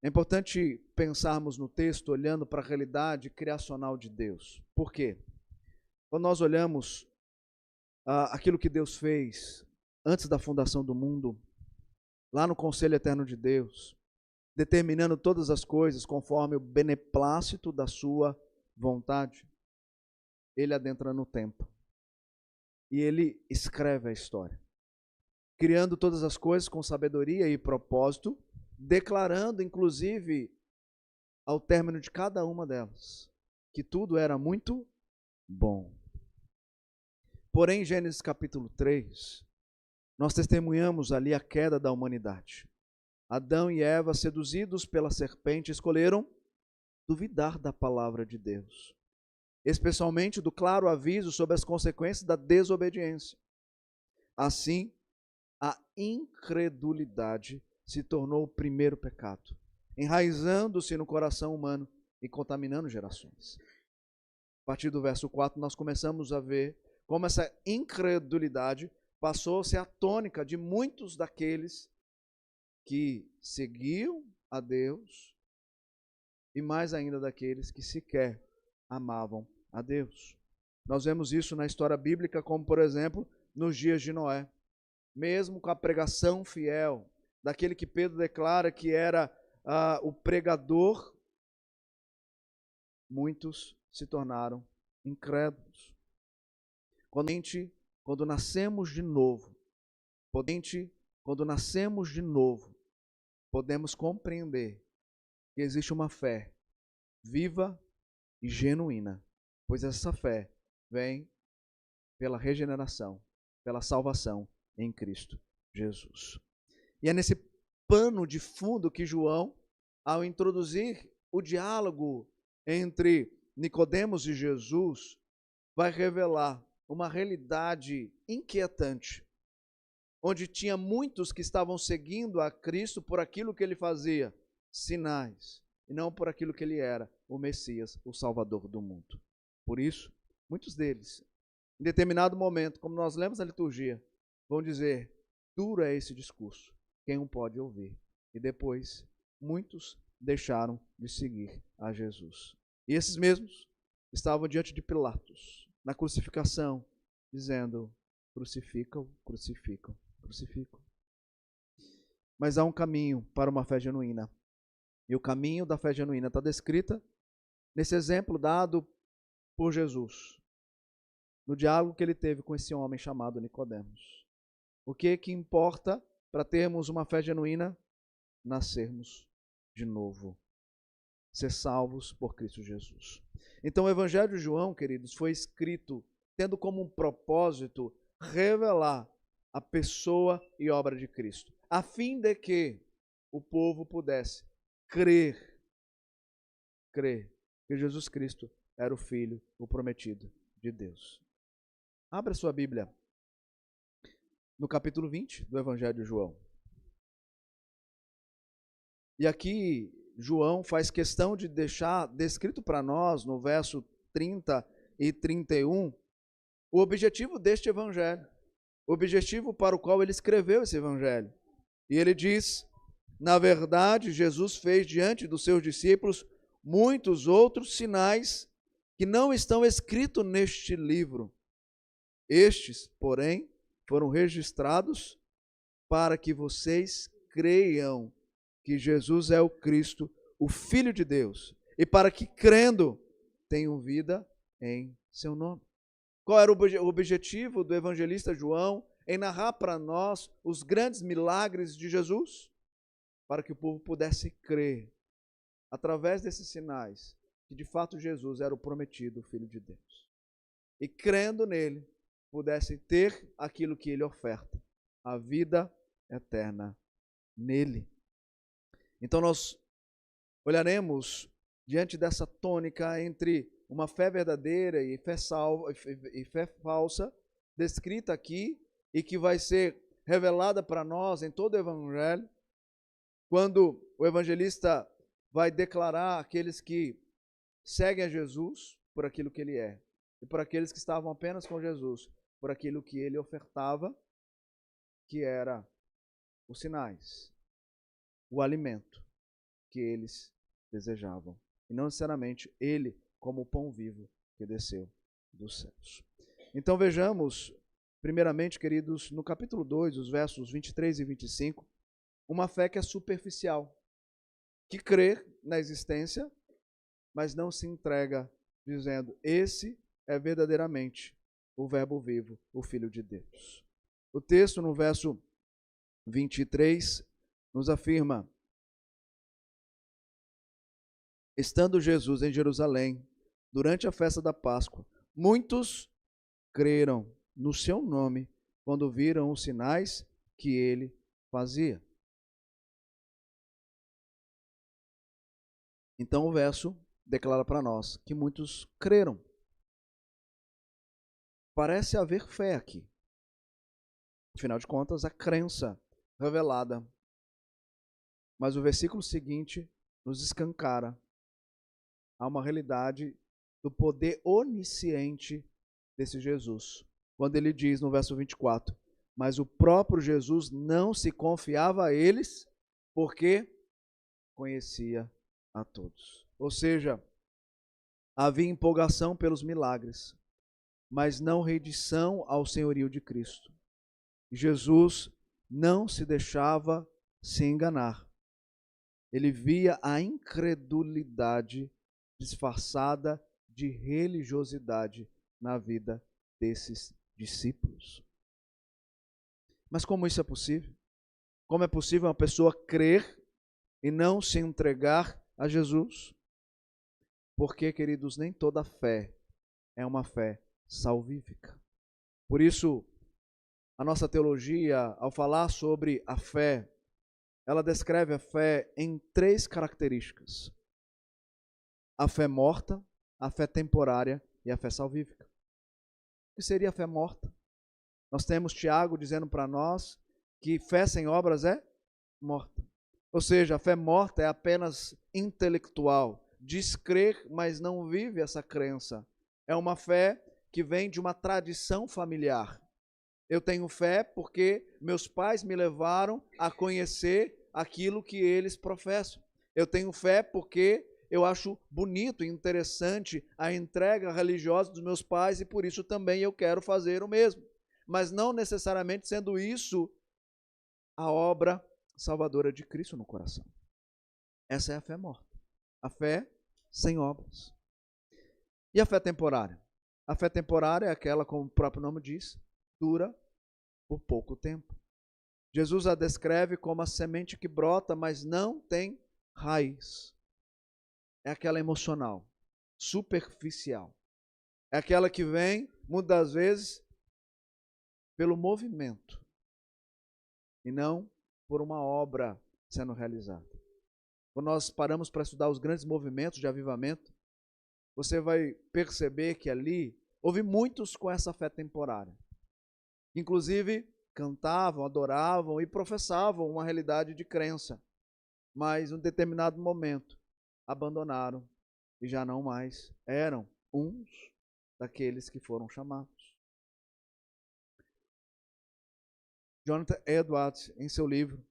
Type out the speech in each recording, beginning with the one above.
É importante pensarmos no texto olhando para a realidade criacional de Deus. Por quê? Quando nós olhamos aquilo que Deus fez antes da fundação do mundo, lá no conselho eterno de Deus, determinando todas as coisas conforme o beneplácito da sua vontade, ele adentra no tempo e ele escreve a história, criando todas as coisas com sabedoria e propósito, declarando inclusive ao término de cada uma delas que tudo era muito bom. Porém, em Gênesis capítulo 3, nós testemunhamos ali a queda da humanidade. Adão e Eva, seduzidos pela serpente, escolheram duvidar da palavra de Deus, especialmente do claro aviso sobre as consequências da desobediência. Assim, a incredulidade se tornou o primeiro pecado, enraizando-se no coração humano e contaminando gerações. A partir do verso 4, nós começamos a ver como essa incredulidade passou a ser a tônica de muitos daqueles que seguiam a Deus e mais ainda daqueles que sequer amavam a Deus. Nós vemos isso na história bíblica, como por exemplo, nos dias de Noé. Mesmo com a pregação fiel daquele que Pedro declara que era o pregador, muitos se tornaram incrédulos. Quando nascemos de novo, podemos compreender que existe uma fé viva e genuína, pois essa fé vem pela regeneração, pela salvação em Cristo Jesus. E é nesse pano de fundo que João, ao introduzir o diálogo entre Nicodemos e Jesus, vai revelar uma realidade inquietante, onde tinha muitos que estavam seguindo a Cristo por aquilo que ele fazia, sinais, e não por aquilo que ele era, o Messias, o Salvador do mundo. Por isso, muitos deles, em determinado momento, como nós lemos na liturgia, vão dizer: duro é esse discurso, quem o pode ouvir? E depois, muitos deixaram de seguir a Jesus. E esses mesmos estavam diante de Pilatos, na crucificação, dizendo: crucificam, crucificam, crucificam. Mas há um caminho para uma fé genuína. E o caminho da fé genuína está descrita nesse exemplo dado por Jesus, no diálogo que ele teve com esse homem chamado Nicodemos. O que importa para termos uma fé genuína? Nascermos de novo, ser salvos por Cristo Jesus. Então o Evangelho de João, queridos, foi escrito tendo como um propósito revelar a pessoa e obra de Cristo, a fim de que o povo pudesse crer que Jesus Cristo era o Filho, o prometido de Deus. Abra sua Bíblia no capítulo 20 do Evangelho de João. E aqui João faz questão de deixar descrito para nós, no verso 30 e 31, o objetivo deste Evangelho, o objetivo para o qual ele escreveu esse Evangelho. E ele diz: na verdade, Jesus fez diante dos seus discípulos muitos outros sinais que não estão escritos neste livro. Estes, porém, foram registrados para que vocês creiam que Jesus é o Cristo, o Filho de Deus, e para que, crendo, tenham vida em seu nome. Qual era o objetivo do evangelista João em narrar para nós os grandes milagres de Jesus? Para que o povo pudesse crer, através desses sinais, que de fato Jesus era o prometido Filho de Deus. E crendo nele, pudessem ter aquilo que ele oferta, a vida eterna nele. Então nós olharemos diante dessa tônica entre uma fé verdadeira e fé falsa, descrita aqui e que vai ser revelada para nós em todo o Evangelho, quando o evangelista vai declarar aqueles que seguem a Jesus por aquilo que ele é, e por aqueles que estavam apenas com Jesus, por aquilo que ele ofertava, que era os sinais, o alimento que eles desejavam. E não necessariamente ele como o pão vivo que desceu dos céus. Então vejamos, primeiramente, queridos, no capítulo 2, os versos 23 e 25, uma fé que é superficial, que crê na existência, mas não se entrega dizendo, esse é verdadeiramente o verbo vivo, o Filho de Deus. O texto no verso 23 nos afirma, estando Jesus em Jerusalém, durante a festa da Páscoa, muitos creram no seu nome quando viram os sinais que ele fazia. Então o verso declara para nós que muitos creram. Parece haver fé aqui. Afinal de contas, a crença revelada. Mas o versículo seguinte nos escancara a uma realidade do poder onisciente desse Jesus. Quando ele diz no verso 24, mas o próprio Jesus não se confiava a eles, porque conhecia a todos. Ou seja, havia empolgação pelos milagres, mas não rendição ao senhorio de Cristo. Jesus não se deixava se enganar. Ele via a incredulidade disfarçada de religiosidade na vida desses discípulos. Mas como isso é possível? Como é possível uma pessoa crer e não se entregar a Jesus? Porque, queridos, nem toda fé é uma fé salvífica. Por isso, a nossa teologia, ao falar sobre a fé, ela descreve a fé em 3 características: a fé morta, a fé temporária e a fé salvífica. O que seria a fé morta? Nós temos Tiago dizendo para nós que fé sem obras é morta. Ou seja, a fé morta é apenas intelectual, diz crer, mas não vive essa crença. É uma fé que vem de uma tradição familiar. Eu tenho fé porque meus pais me levaram a conhecer aquilo que eles professam. Eu tenho fé porque eu acho bonito e interessante a entrega religiosa dos meus pais e por isso também eu quero fazer o mesmo. Mas não necessariamente sendo isso a obra salvadora de Cristo no coração. Essa é a fé morta. A fé sem obras. E a fé temporária? A fé temporária é aquela, como o próprio nome diz, dura por pouco tempo. Jesus a descreve como a semente que brota, mas não tem raiz. É aquela emocional, superficial. É aquela que vem, muitas das vezes, pelo movimento e não por uma obra sendo realizada. Quando nós paramos para estudar os grandes movimentos de avivamento, você vai perceber que ali houve muitos com essa fé temporária. Inclusive, cantavam, adoravam e professavam uma realidade de crença. Mas, em um determinado momento, abandonaram e já não mais eram uns daqueles que foram chamados. Jonathan Edwards, em seu livro,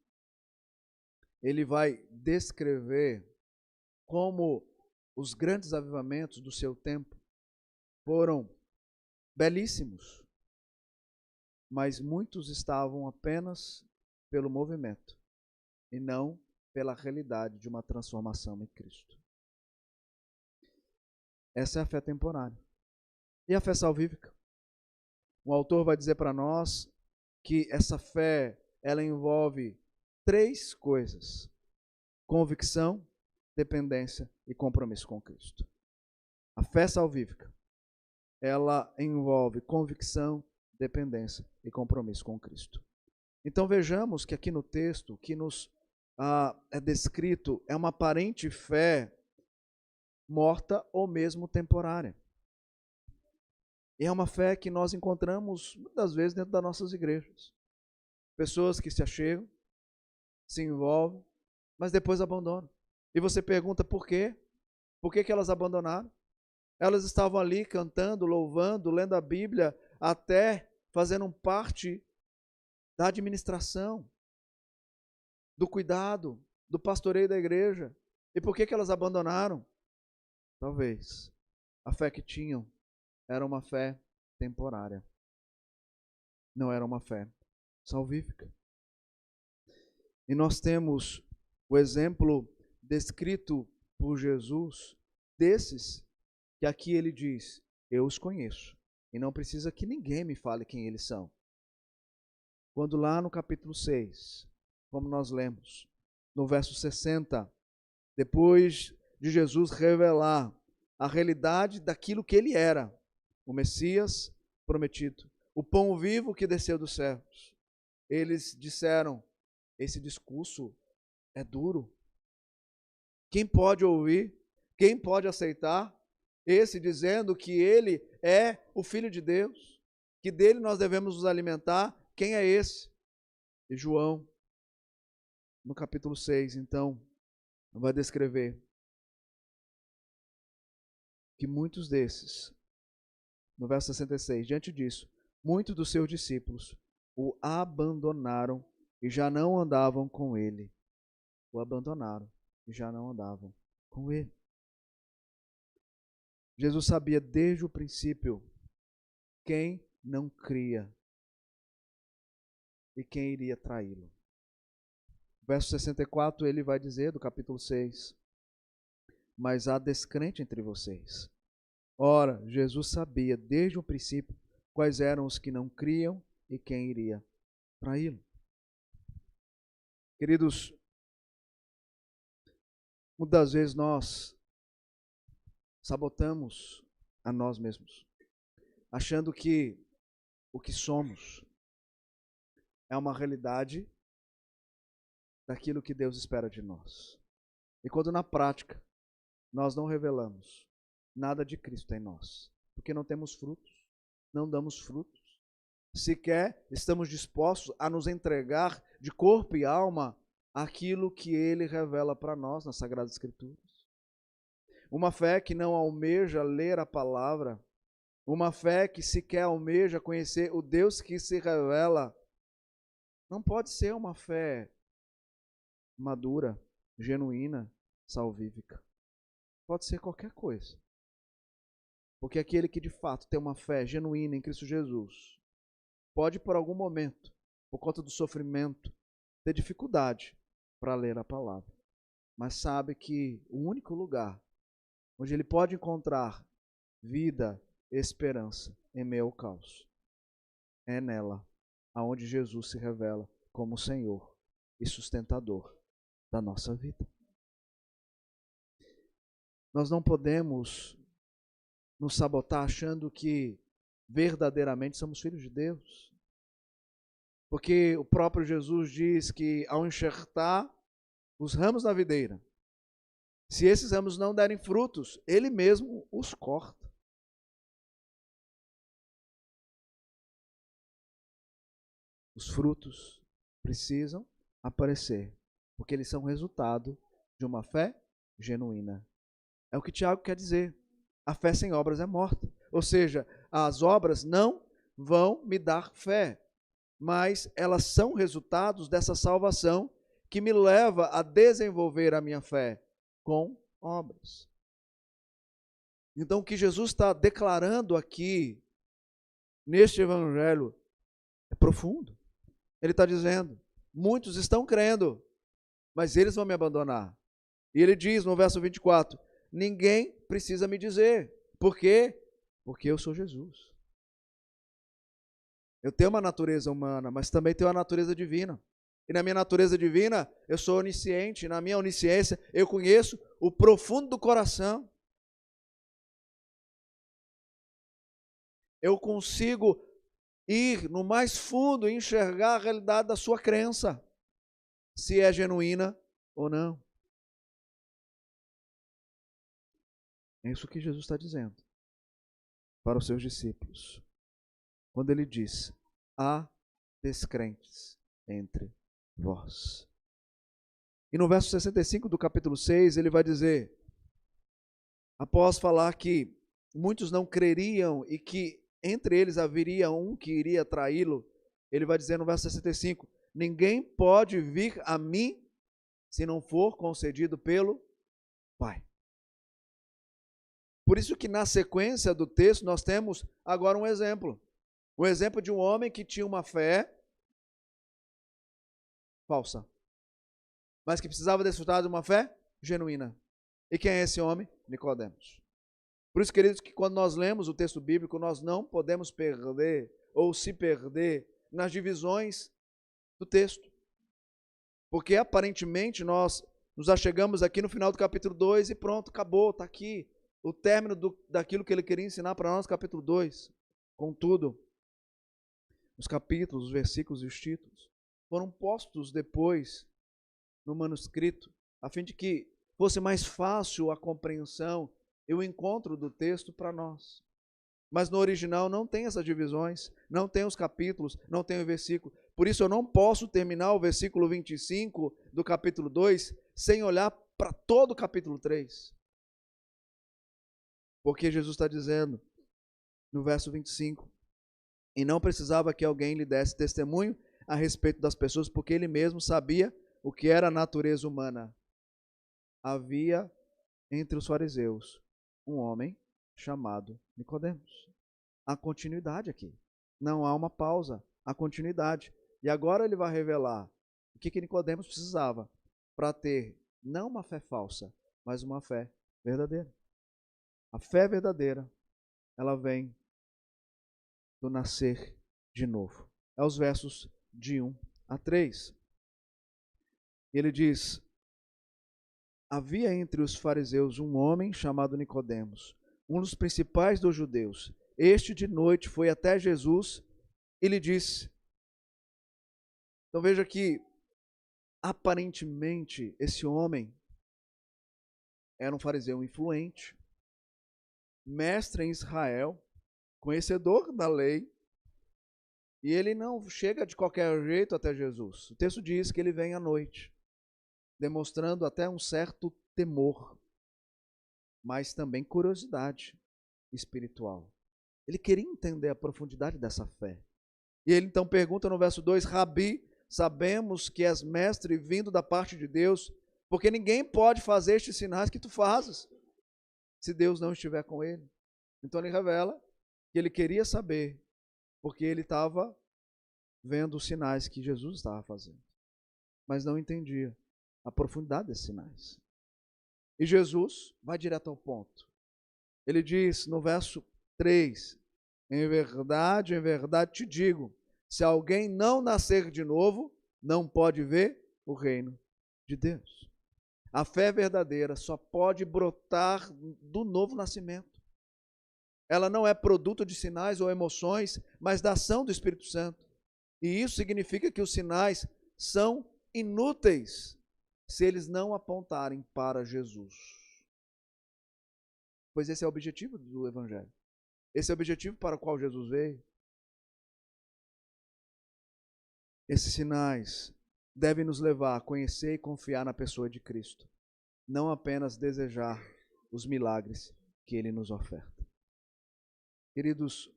ele vai descrever como os grandes avivamentos do seu tempo foram belíssimos, mas muitos estavam apenas pelo movimento e não pela realidade de uma transformação em Cristo. Essa é a fé temporária. E a fé salvífica? O autor vai dizer para nós que essa fé, ela envolve 3 coisas: convicção, dependência e compromisso com Cristo. A fé salvífica, ela envolve convicção, dependência e compromisso com Cristo. Então vejamos que aqui no texto, o que nos é descrito é uma aparente fé morta ou mesmo temporária. E é uma fé que nós encontramos muitas vezes dentro das nossas igrejas. Pessoas que se achegam, se envolvem, mas depois abandonam. E você pergunta por quê? Por que elas abandonaram? Elas estavam ali cantando, louvando, lendo a Bíblia até fazendo parte da administração, do cuidado, do pastoreio da igreja. E por que elas abandonaram? Talvez a fé que tinham era uma fé temporária, não era uma fé salvífica. E nós temos o exemplo descrito por Jesus desses que aqui ele diz: eu os conheço, e não precisa que ninguém me fale quem eles são. Quando lá no capítulo 6, como nós lemos, no verso 60, depois de Jesus revelar a realidade daquilo que ele era, o Messias prometido, o pão vivo que desceu dos céus, eles disseram: esse discurso é duro. Quem pode ouvir? Quem pode aceitar? Esse dizendo que ele é o Filho de Deus, que dele nós devemos nos alimentar. Quem é esse? E João, no capítulo 6, então, vai descrever que muitos desses, no verso 66, diante disso, muitos dos seus discípulos o abandonaram e já não andavam com ele. O abandonaram e já não andavam com ele. Jesus sabia desde o princípio quem não cria e quem iria traí-lo. Verso 64, ele vai dizer, do capítulo 6, mas há descrente entre vocês. Ora, Jesus sabia desde o princípio quais eram os que não criam e quem iria traí-lo. Queridos, muitas vezes nós sabotamos a nós mesmos, achando que o que somos é uma realidade daquilo que Deus espera de nós. E quando na prática nós não revelamos nada de Cristo em nós, porque não temos frutos, não damos frutos, sequer estamos dispostos a nos entregar de corpo e alma àquilo que Ele revela para nós nas Sagradas Escrituras. Uma fé que não almeja ler a palavra, uma fé que sequer almeja conhecer o Deus que se revela, não pode ser uma fé madura, genuína, salvífica. Pode ser qualquer coisa. Porque aquele que de fato tem uma fé genuína em Cristo Jesus, pode por algum momento, por conta do sofrimento, ter dificuldade para ler a palavra. Mas sabe que o único lugar onde ele pode encontrar vida e esperança em meio ao caos é nela, aonde Jesus se revela como Senhor e sustentador da nossa vida. Nós não podemos nos sabotar achando que verdadeiramente somos filhos de Deus. Porque o próprio Jesus diz que ao enxertar os ramos na videira, se esses ramos não derem frutos, Ele mesmo os corta. Os frutos precisam aparecer, porque eles são resultado de uma fé genuína. É o que Tiago quer dizer. A fé sem obras é morta. Ou seja, as obras não vão me dar fé, mas elas são resultados dessa salvação que me leva a desenvolver a minha fé com obras. Então, o que Jesus está declarando aqui, neste evangelho, é profundo. Ele está dizendo, muitos estão crendo, mas eles vão me abandonar. E ele diz no verso 24, ninguém precisa me dizer. Por quê? Porque eu sou Jesus. Eu tenho uma natureza humana, mas também tenho uma natureza divina. E na minha natureza divina, eu sou onisciente. Na minha onisciência, eu conheço o profundo do coração. Eu consigo ir no mais fundo e enxergar a realidade da sua crença, se é genuína ou não. É isso que Jesus está dizendo para os seus discípulos, quando ele diz, há descrentes entre vós. E no verso 65 do capítulo 6, ele vai dizer, após falar que muitos não creriam e que entre eles haveria um que iria traí-lo, ele vai dizer no verso 65, ninguém pode vir a mim se não for concedido pelo Pai. Por isso que na sequência do texto nós temos agora um exemplo. O exemplo de um homem que tinha uma fé falsa, mas que precisava desfrutar de uma fé genuína. E quem é esse homem? Nicodemos. Por isso, queridos, que quando nós lemos o texto bíblico, nós não podemos perder ou se perder nas divisões do texto. Porque aparentemente nós nos achegamos aqui no final do capítulo 2 e pronto, acabou, está aqui o término daquilo que ele queria ensinar para nós, capítulo 2. Contudo, os capítulos, os versículos e os títulos foram postos depois no manuscrito, a fim de que fosse mais fácil a compreensão e o encontro do texto para nós. Mas no original não tem essas divisões, não tem os capítulos, não tem o versículo. Por isso eu não posso terminar o versículo 25 do capítulo 2 sem olhar para todo o capítulo 3. Porque Jesus está dizendo no verso 25, e não precisava que alguém lhe desse testemunho a respeito das pessoas, porque ele mesmo sabia o que era a natureza humana. Havia entre os fariseus um homem chamado Nicodemos. Há continuidade aqui. Não há uma pausa, há continuidade. E agora ele vai revelar o que Nicodemos precisava para ter não uma fé falsa, mas uma fé verdadeira. A fé verdadeira, ela vem do nascer de novo. É os versos de 1 a 3. Ele diz: havia entre os fariseus um homem chamado Nicodemos, um dos principais dos judeus. Este de noite foi até Jesus e lhe disse. Então veja que aparentemente esse homem era um fariseu influente, mestre em Israel, conhecedor da lei, e ele não chega de qualquer jeito até Jesus. O texto diz que ele vem à noite, demonstrando até um certo temor, mas também curiosidade espiritual. Ele queria entender a profundidade dessa fé. E ele então pergunta no verso 2, Rabi, sabemos que és mestre vindo da parte de Deus, porque ninguém pode fazer estes sinais que tu fazes, se Deus não estiver com ele. Então ele revela que ele queria saber, porque ele estava vendo os sinais que Jesus estava fazendo, mas não entendia a profundidade desses sinais. E Jesus vai direto ao ponto. Ele diz no verso 3, em verdade te digo, se alguém não nascer de novo, não pode ver o reino de Deus. A fé verdadeira só pode brotar do novo nascimento. Ela não é produto de sinais ou emoções, mas da ação do Espírito Santo. E isso significa que os sinais são inúteis se eles não apontarem para Jesus. Pois esse é o objetivo do Evangelho. Esse é o objetivo para o qual Jesus veio. Esses sinais devem nos levar a conhecer e confiar na pessoa de Cristo, não apenas desejar os milagres que Ele nos oferta. Queridos,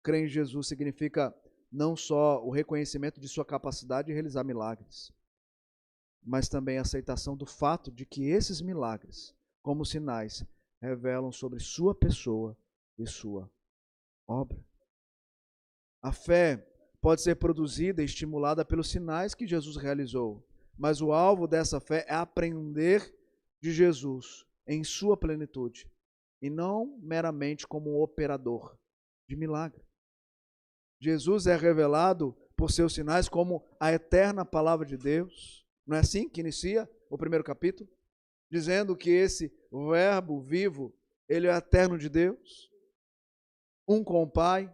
crer em Jesus significa não só o reconhecimento de sua capacidade de realizar milagres, mas também a aceitação do fato de que esses milagres, como sinais, revelam sobre sua pessoa e sua obra. A fé pode ser produzida e estimulada pelos sinais que Jesus realizou, mas o alvo dessa fé é aprender de Jesus em sua plenitude, e não meramente como um operador de milagre. Jesus é revelado por seus sinais como a eterna palavra de Deus. Não é assim que inicia o primeiro capítulo? Dizendo que esse verbo vivo, ele é eterno de Deus, um com o Pai.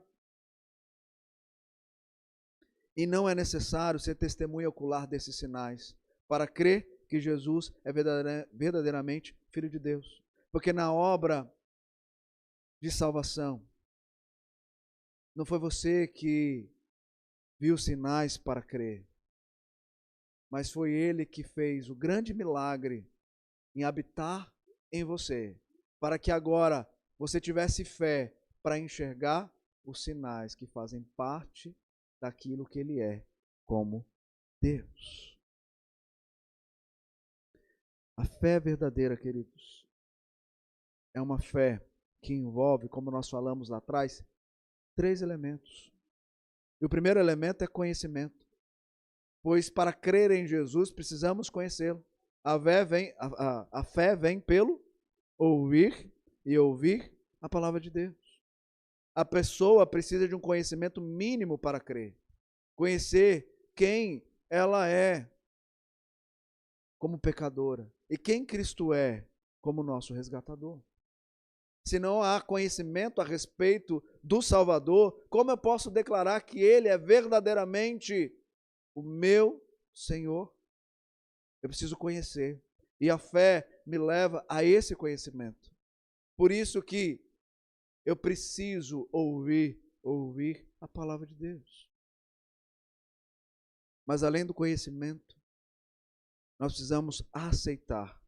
E não é necessário ser testemunha ocular desses sinais para crer que Jesus é verdadeiramente Filho de Deus. Porque na obra de salvação, não foi você que viu sinais para crer, mas foi Ele que fez o grande milagre em habitar em você, para que agora você tivesse fé para enxergar os sinais que fazem parte daquilo que ele é como Deus. A fé verdadeira, queridos, é uma fé que envolve, como nós falamos lá atrás, 3 elementos. E o primeiro elemento é conhecimento. Pois para crer em Jesus precisamos conhecê-lo. A fé vem pelo ouvir e ouvir a palavra de Deus. A pessoa precisa de um conhecimento mínimo para crer. Conhecer quem ela é como pecadora e quem Cristo é como nosso resgatador. Se não há conhecimento a respeito do Salvador, como eu posso declarar que Ele é verdadeiramente o meu Senhor? Eu preciso conhecer. E a fé me leva a esse conhecimento. Por isso que eu preciso ouvir a palavra de Deus. Mas além do conhecimento, nós precisamos aceitar.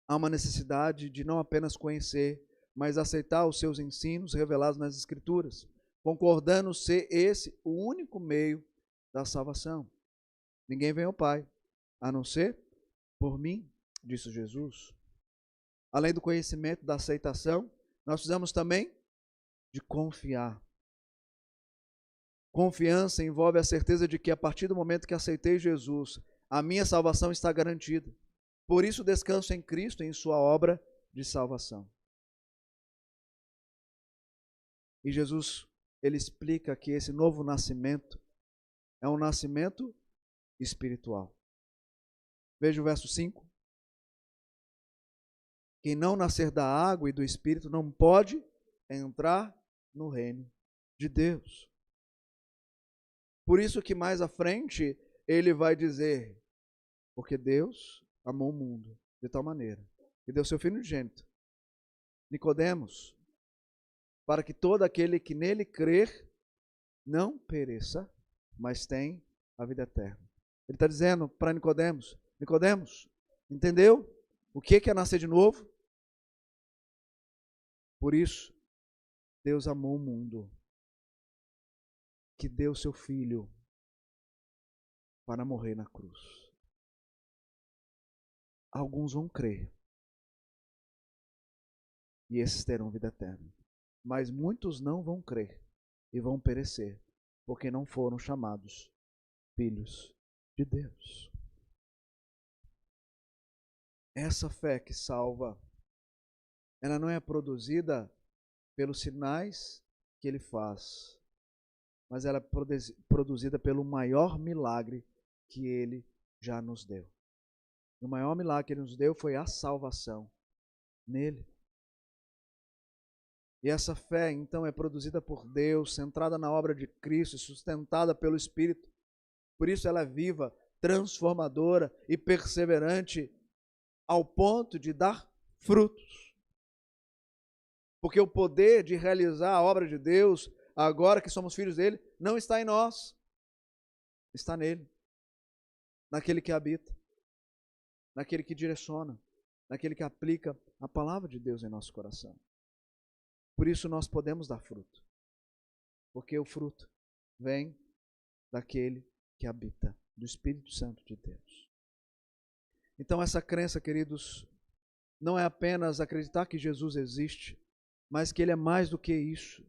Há uma necessidade de não apenas conhecer, mas aceitar os seus ensinos revelados nas Escrituras, concordando ser esse o único meio da salvação. Ninguém vem ao Pai, a não ser por mim, disse Jesus. Além do conhecimento, da aceitação, nós precisamos também de confiar. Confiança envolve a certeza de que a partir do momento que aceitei Jesus, a minha salvação está garantida. Por isso descanso em Cristo e em sua obra de salvação. E Jesus, ele explica que esse novo nascimento é um nascimento espiritual. Veja o verso 5. Quem não nascer da água e do Espírito não pode entrar no reino de Deus. Por isso que mais à frente ele vai dizer, porque Deus amou o mundo de tal maneira que deu seu Filho unigênito, Nicodemos, para que todo aquele que nele crer não pereça, mas tenha a vida eterna. Ele está dizendo para Nicodemos, Nicodemos, entendeu o que é nascer de novo? Por isso, Deus amou o mundo, que deu seu Filho para morrer na cruz. Alguns vão crer, e esses terão vida eterna. Mas muitos não vão crer, e vão perecer, porque não foram chamados filhos de Deus. Essa fé que salva, ela não é produzida pelos sinais que ele faz, mas ela é produzida pelo maior milagre que ele já nos deu. O maior milagre que ele nos deu foi a salvação nele. E essa fé, então, é produzida por Deus, centrada na obra de Cristo, sustentada pelo Espírito. Por isso ela é viva, transformadora e perseverante ao ponto de dar frutos. Porque o poder de realizar a obra de Deus, agora que somos filhos dele, não está em nós, está nele, naquele que habita, naquele que direciona, naquele que aplica a palavra de Deus em nosso coração. Por isso nós podemos dar fruto, porque o fruto vem daquele que habita, do Espírito Santo de Deus. Então essa crença, queridos, não é apenas acreditar que Jesus existe, mas que Ele é mais do que isso.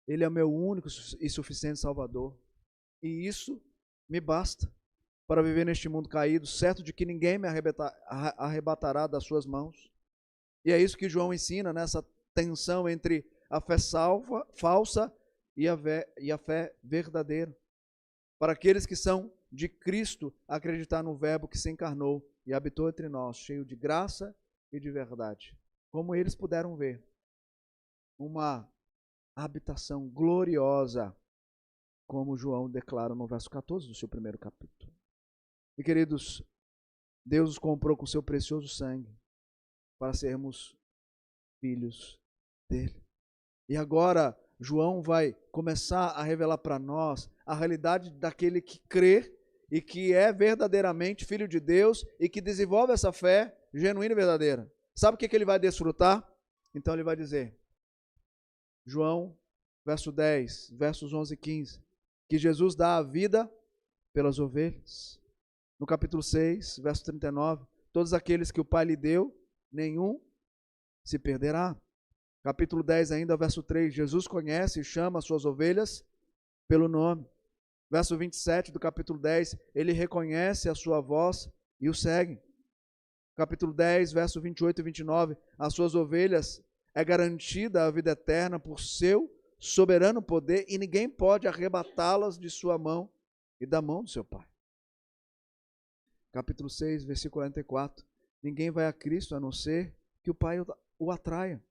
Ele é o meu único e suficiente Salvador. E isso me basta para viver neste mundo caído, certo de que ninguém me arrebatará das suas mãos. E é isso que João ensina, nessa tensão entre a fé falsa e a fé verdadeira. Para aqueles que são de Cristo, acreditar no Verbo que se encarnou e habitou entre nós, cheio de graça e de verdade. Como eles puderam ver, uma habitação gloriosa, como João declara no verso 14 do seu primeiro capítulo. E queridos, Deus os comprou com seu precioso sangue para sermos filhos dele. E agora João vai começar a revelar para nós a realidade daquele que crê e que é verdadeiramente filho de Deus e que desenvolve essa fé genuína e verdadeira. Sabe o que ele vai desfrutar? Então ele vai dizer, João verso 10, versos 11 e 15, que Jesus dá a vida pelas ovelhas. No capítulo 6, verso 39, todos aqueles que o Pai lhe deu, nenhum se perderá. Capítulo 10 ainda, verso 3, Jesus conhece e chama as suas ovelhas pelo nome. Verso 27 do capítulo 10, ele reconhece a sua voz e o segue. Capítulo 10, verso 28 e 29, as suas ovelhas é garantida a vida eterna por seu soberano poder e ninguém pode arrebatá-las de sua mão e da mão do seu Pai. Capítulo 6, versículo 44, ninguém vai a Cristo a não ser que o Pai o atraia.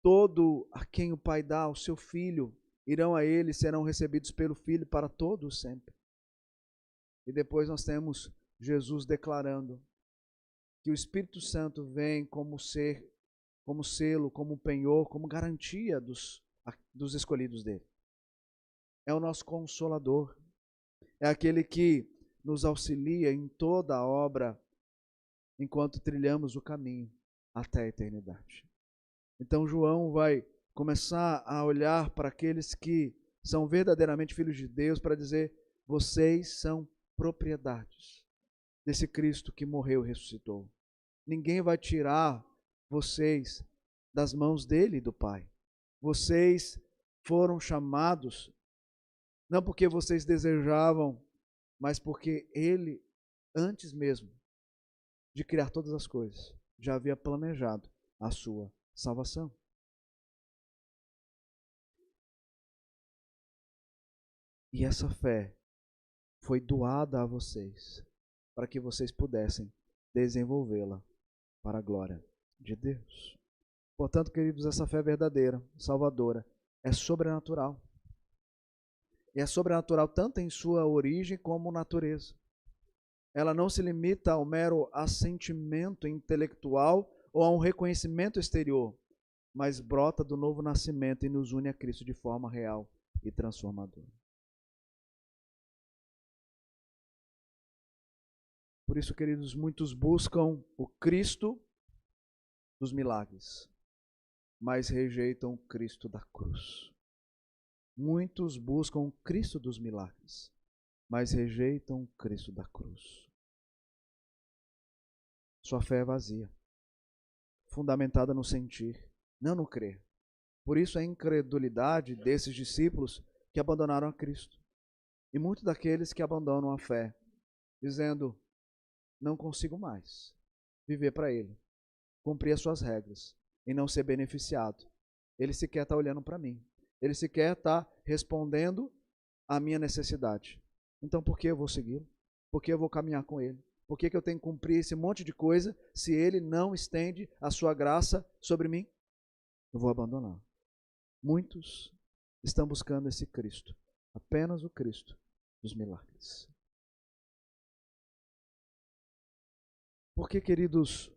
Todo a quem o Pai dá ao seu Filho, irão a ele e serão recebidos pelo Filho para todos sempre. E depois nós temos Jesus declarando que o Espírito Santo vem como selo, como penhor, como garantia dos escolhidos dele. É o nosso consolador, é aquele que nos auxilia em toda a obra enquanto trilhamos o caminho até a eternidade. Então João vai começar a olhar para aqueles que são verdadeiramente filhos de Deus para dizer: vocês são propriedades desse Cristo que morreu e ressuscitou. Ninguém vai tirar vocês das mãos dele e do Pai. Vocês foram chamados não porque vocês desejavam, mas porque ele, antes mesmo de criar todas as coisas, já havia planejado a sua salvação. E essa fé foi doada a vocês, para que vocês pudessem desenvolvê-la para a glória de Deus. Portanto, queridos, essa fé verdadeira, salvadora, é sobrenatural. E é sobrenatural tanto em sua origem como natureza. Ela não se limita ao mero assentimento intelectual ou a um reconhecimento exterior, mas brota do novo nascimento e nos une a Cristo de forma real e transformadora. Por isso, queridos, muitos buscam o Cristo dos milagres, mas rejeitam o Cristo da cruz. Muitos buscam o Cristo dos milagres, mas rejeitam o Cristo da cruz. Sua fé é vazia, fundamentada no sentir, não no crer. Por isso a incredulidade desses discípulos que abandonaram a Cristo. E muitos daqueles que abandonam a fé, dizendo: não consigo mais viver para Ele, cumprir as suas regras e não ser beneficiado. Ele sequer está olhando para mim. Ele sequer está respondendo à minha necessidade. Então por que eu vou segui-lo? Por que eu vou caminhar com Ele? Por que eu tenho que cumprir esse monte de coisa se Ele não estende a sua graça sobre mim? Eu vou abandonar. Muitos estão buscando esse Cristo, apenas o Cristo dos milagres. Por que, queridos,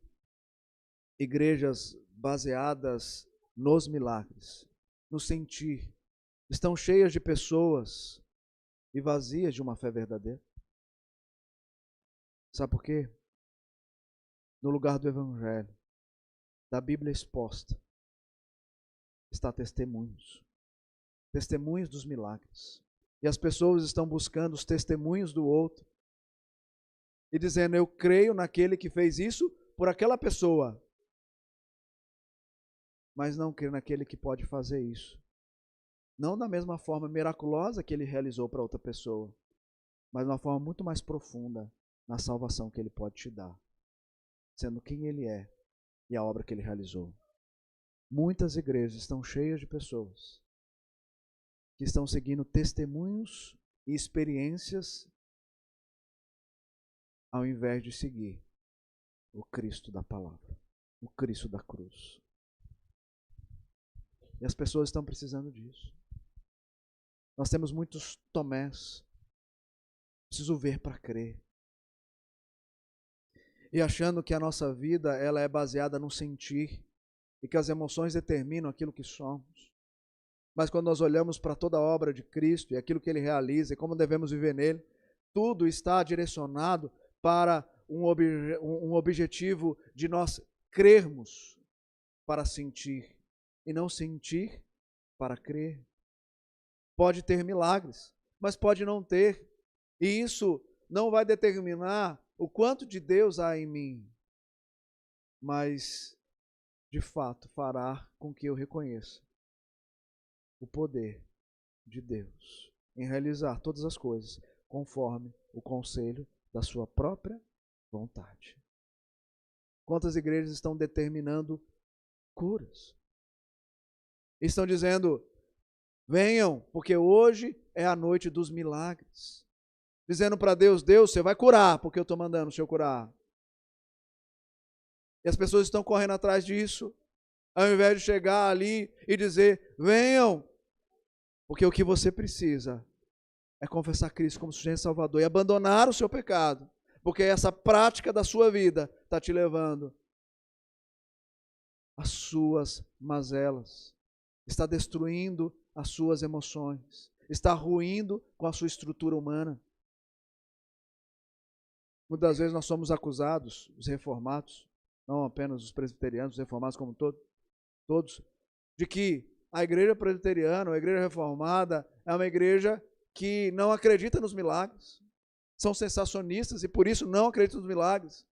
igrejas baseadas nos milagres, no sentir, estão cheias de pessoas e vazias de uma fé verdadeira? Sabe por quê? No lugar do Evangelho, da Bíblia exposta, está testemunhos dos milagres. E as pessoas estão buscando os testemunhos do outro e dizendo: eu creio naquele que fez isso por aquela pessoa, mas não creio naquele que pode fazer isso. Não da mesma forma miraculosa que ele realizou para outra pessoa, mas de uma forma muito mais profunda na salvação que ele pode te dar, sendo quem ele é e a obra que ele realizou. Muitas igrejas estão cheias de pessoas que estão seguindo testemunhos e experiências ao invés de seguir o Cristo da palavra, o Cristo da cruz. E as pessoas estão precisando disso. Nós temos muitos Tomés. Preciso ver para crer. E achando que a nossa vida ela é baseada no sentir e que as emoções determinam aquilo que somos. Mas quando nós olhamos para toda a obra de Cristo e aquilo que Ele realiza e como devemos viver nele, tudo está direcionado para um objetivo de nós crermos para sentir e não sentir para crer. Pode ter milagres, mas pode não ter. E isso não vai determinar o quanto de Deus há em mim, mas de fato fará com que eu reconheça o poder de Deus em realizar todas as coisas conforme o conselho da sua própria vontade. Quantas igrejas estão determinando curas? Estão dizendo: venham, porque hoje é a noite dos milagres. Dizendo para Deus: Deus, você vai curar, porque eu estou mandando o Senhor curar. E as pessoas estão correndo atrás disso, ao invés de chegar ali e dizer: venham, porque o que você precisa é confessar Cristo como Senhor e Salvador e abandonar o seu pecado, porque essa prática da sua vida está te levando às suas mazelas, está destruindo as suas emoções, está ruindo com a sua estrutura humana. Muitas vezes nós somos acusados, os reformados, não apenas os presbiterianos, os reformados como todos, de que a igreja presbiteriana, a igreja reformada, é uma igreja que não acredita nos milagres, são sensacionistas e por isso não acreditam nos milagres.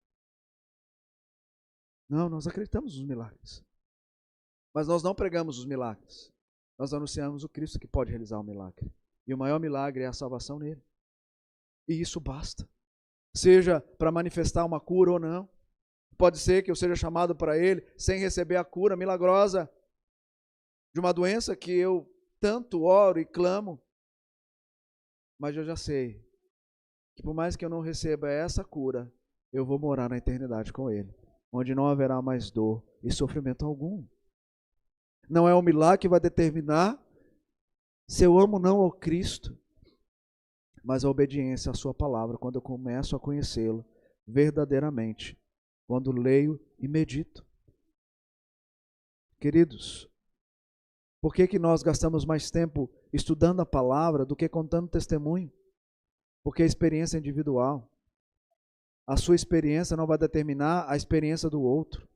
Não, nós acreditamos nos milagres, mas nós não pregamos os milagres, nós anunciamos o Cristo que pode realizar o milagre, e o maior milagre é a salvação nele, e isso basta, seja para manifestar uma cura ou não. Pode ser que eu seja chamado para ele sem receber a cura milagrosa de uma doença que eu tanto oro e clamo, mas eu já sei que por mais que eu não receba essa cura, eu vou morar na eternidade com ele, onde não haverá mais dor e sofrimento algum. Não é o milagre que vai determinar se eu amo ou não ao Cristo, mas a obediência à sua palavra, quando eu começo a conhecê-lo verdadeiramente, quando leio e medito. Queridos, por que nós gastamos mais tempo estudando a palavra do que contando testemunho? Porque a experiência é individual. A sua experiência não vai determinar a experiência do outro.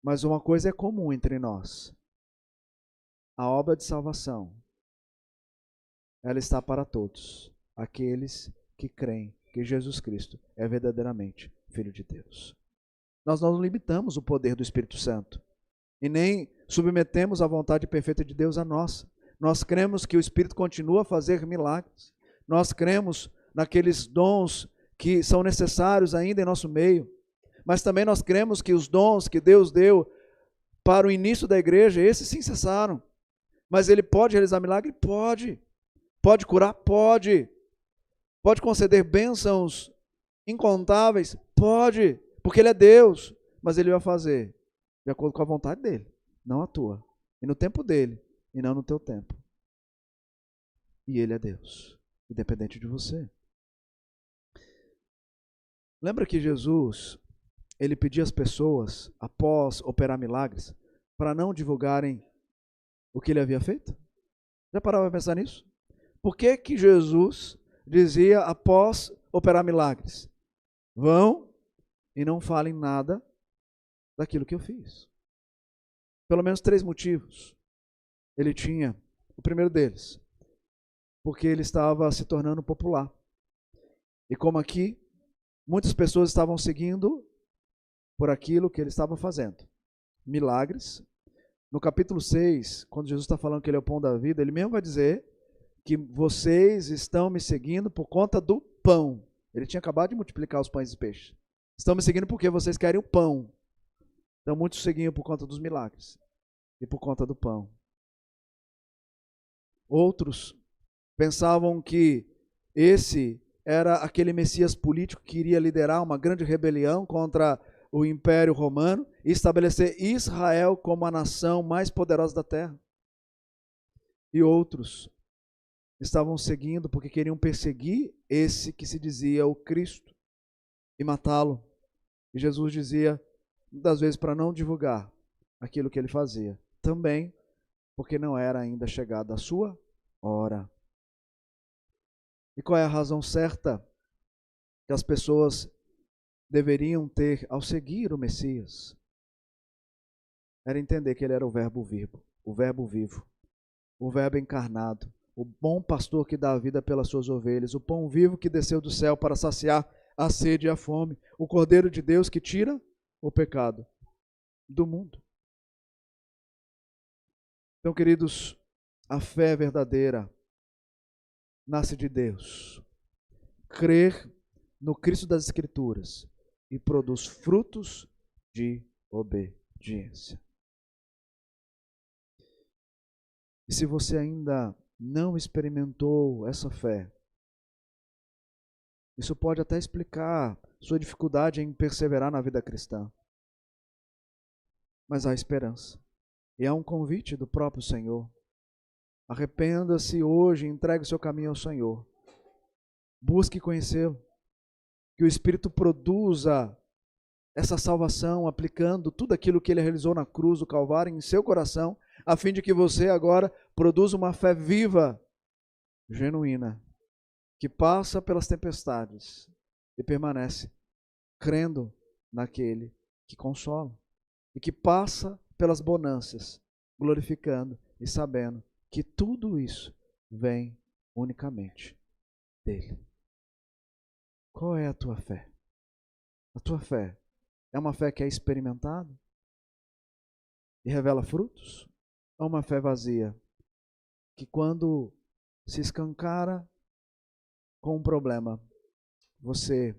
Mas uma coisa é comum entre nós. A obra de salvação, ela está para todos, aqueles que creem que Jesus Cristo é verdadeiramente Filho de Deus. Nós não limitamos o poder do Espírito Santo e nem submetemos a vontade perfeita de Deus a nossa. Nós cremos que o Espírito continua a fazer milagres. Nós cremos naqueles dons que são necessários ainda em nosso meio. Mas também nós cremos que os dons que Deus deu para o início da igreja, esses sim cessaram. Mas Ele pode realizar milagre? Pode. Pode curar? Pode. Pode conceder bênçãos incontáveis? Pode. Porque Ele é Deus. Mas Ele vai fazer de acordo com a vontade dEle, não a tua. E no tempo dEle, e não no teu tempo. E Ele é Deus, independente de você. Lembra que Jesus, Ele pedia às pessoas, após operar milagres, para não divulgarem o que Ele havia feito? Já parava para pensar nisso? Por que que Jesus dizia após operar milagres? Vão e não falem nada daquilo que eu fiz. Pelo menos 3 motivos. Ele tinha, o primeiro deles, porque ele estava se tornando popular. E como aqui, muitas pessoas estavam seguindo por aquilo que ele estava fazendo. Milagres. No capítulo 6, quando Jesus está falando que ele é o pão da vida, ele mesmo vai dizer que vocês estão me seguindo por conta do pão. Ele tinha acabado de multiplicar os pães e peixes. Estão me seguindo porque vocês querem o pão. Então muitos seguiam por conta dos milagres e por conta do pão. Outros pensavam que esse era aquele Messias político que iria liderar uma grande rebelião contra o Império Romano e estabelecer Israel como a nação mais poderosa da terra. E outros estavam seguindo porque queriam perseguir esse que se dizia o Cristo e matá-lo. E Jesus dizia, muitas vezes, para não divulgar aquilo que ele fazia. Também porque não era ainda chegada a sua hora. E qual é a razão certa que as pessoas deveriam ter ao seguir o Messias? era entender que ele era o Verbo vivo, o Verbo encarnado, o bom pastor que dá a vida pelas suas ovelhas, o pão vivo que desceu do céu para saciar a sede e a fome, o Cordeiro de Deus que tira o pecado do mundo. Então, queridos, a fé verdadeira nasce de Deus. Crer no Cristo das Escrituras e produz frutos de obediência. E se você ainda não experimentou essa fé, isso pode até explicar sua dificuldade em perseverar na vida cristã. Mas há esperança. E há um convite do próprio Senhor. Arrependa-se hoje e entregue o seu caminho ao Senhor. Busque conhecê-lo. Que o Espírito produza essa salvação, aplicando tudo aquilo que ele realizou na cruz do Calvário em seu coração, a fim de que você agora produza uma fé viva, genuína, que passa pelas tempestades e permanece crendo naquele que consola, e que passa pelas bonanças, glorificando e sabendo que tudo isso vem unicamente dele. Qual é a tua fé? A tua fé é uma fé que é experimentada e revela frutos? Ou uma fé vazia que, quando se escancara com um problema, você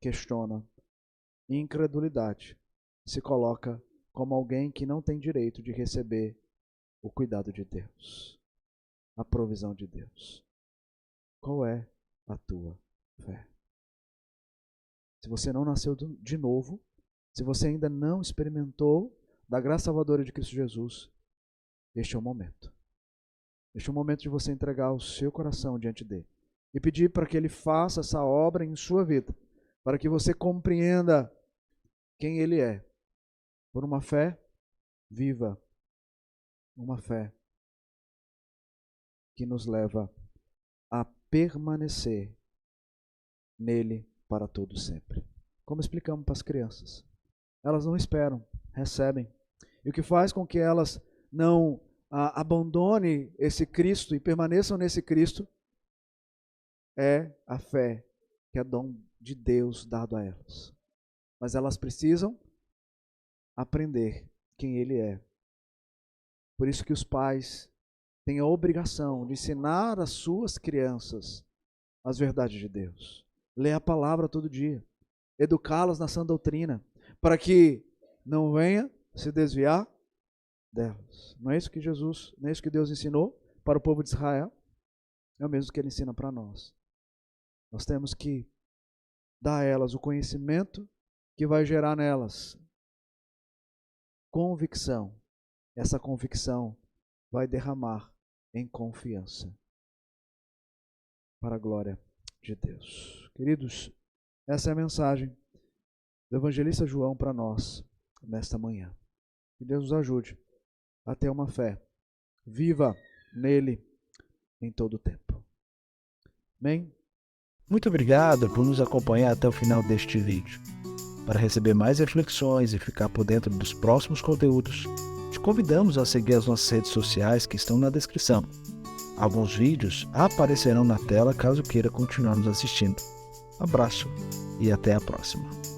questiona e incredulidade se coloca como alguém que não tem direito de receber o cuidado de Deus, a provisão de Deus? Qual é a tua fé? Se você não nasceu de novo, se você ainda não experimentou da graça salvadora de Cristo Jesus, este é o momento. Este é o momento de você entregar o seu coração diante dele e pedir para que ele faça essa obra em sua vida, para que você compreenda quem ele é, por uma fé viva, uma fé que nos leva a permanecer nele para todo sempre. Como explicamos para as crianças, elas não esperam, recebem. E o que faz com que elas não abandonem esse Cristo e permaneçam nesse Cristo é a fé, que é dom de Deus dado a elas. Mas elas precisam aprender quem ele é. Por isso que os pais têm a obrigação de ensinar às suas crianças as verdades de Deus. Ler a palavra todo dia, educá-las na sã doutrina, para que não venha se desviar delas. Não é isso que Jesus, não é isso que Deus ensinou para o povo de Israel? É o mesmo que ele ensina para nós. Nós temos que dar a elas o conhecimento que vai gerar nelas convicção. Essa convicção vai derramar em confiança para a glória de Deus. Queridos, essa é a mensagem do evangelista João para nós nesta manhã. Que Deus nos ajude a ter uma fé viva nele em todo o tempo. Amém? Muito obrigado por nos acompanhar até o final deste vídeo. Para receber mais reflexões e ficar por dentro dos próximos conteúdos, te convidamos a seguir as nossas redes sociais que estão na descrição. Alguns vídeos aparecerão na tela caso queira continuar nos assistindo. Abraço e até a próxima.